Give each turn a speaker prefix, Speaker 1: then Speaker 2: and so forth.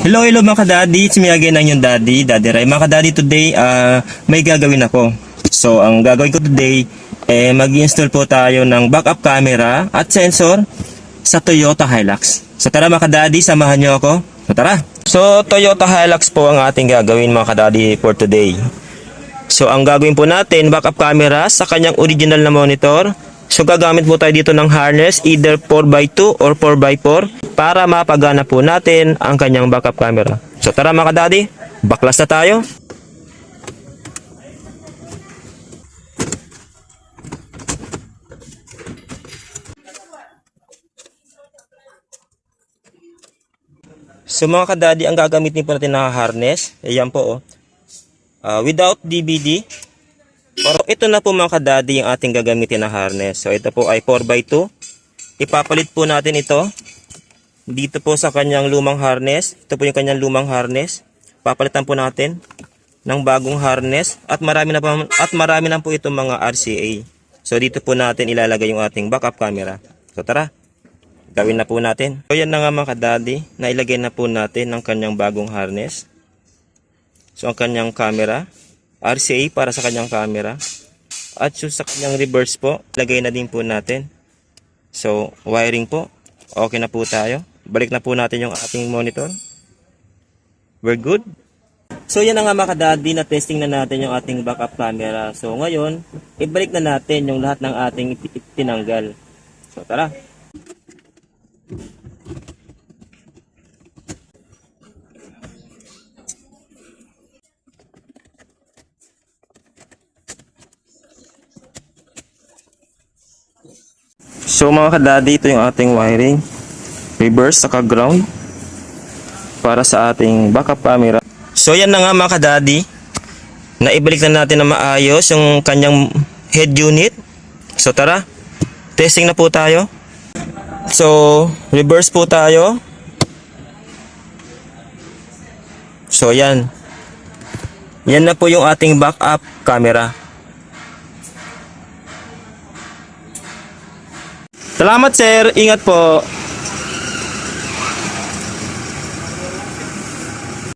Speaker 1: Hello mga kadadi, it's me again ang yung daddy, Daddy Ray. Mga kadadi, today may gagawin ako. So ang gagawin ko today, mag-install po tayo ng backup camera at sensor sa Toyota Hilux. So tara mga kadadi, samahan nyo ako. So tara! So Toyota Hilux po ang ating gagawin mga kadadi for today. So ang gagawin po natin, backup camera sa kanyang original na monitor. So gagamit po tayo dito ng harness, either 4x2 or 4x4 para mapagana po natin ang kanyang backup camera. So tara mga kadadi, baklas na tayo. So mga kadadi, ang gagamitin po natin na harness, ayan po without DVD. Pero ito na po mga kadadi yung ating gagamitin na harness. So ito po ay 4x2. Ipapalit po natin ito dito po sa kanyang lumang harness. Ito po yung kanyang lumang harness. Papalitan po natin ng bagong harness at marami na po itong mga RCA. So dito po natin ilalagay yung ating backup camera. So tara, gawin na po natin. So yan na nga mga kadadi, nailagay na po natin ng kanyang bagong harness. So ang kanyang camera, RCA para sa kanyang camera. At yung sa kanyang reverse po, lagay na din po natin. So wiring po, okay na po tayo. Balik na po natin yung ating monitor. We're good. So yan na nga mga kadadi, na testing na natin yung ating backup camera. So ngayon, ibalik na natin yung lahat ng ating tinanggal. So tara. So mga kadadi, ito yung ating wiring, reverse saka ground para sa ating backup camera. So yan na nga mga kadadi, naibalik na natin na maayos yung kanyang head unit. So tara, testing na po tayo. So reverse po tayo. So yan na po yung ating backup camera. Salamat sir, ingat po.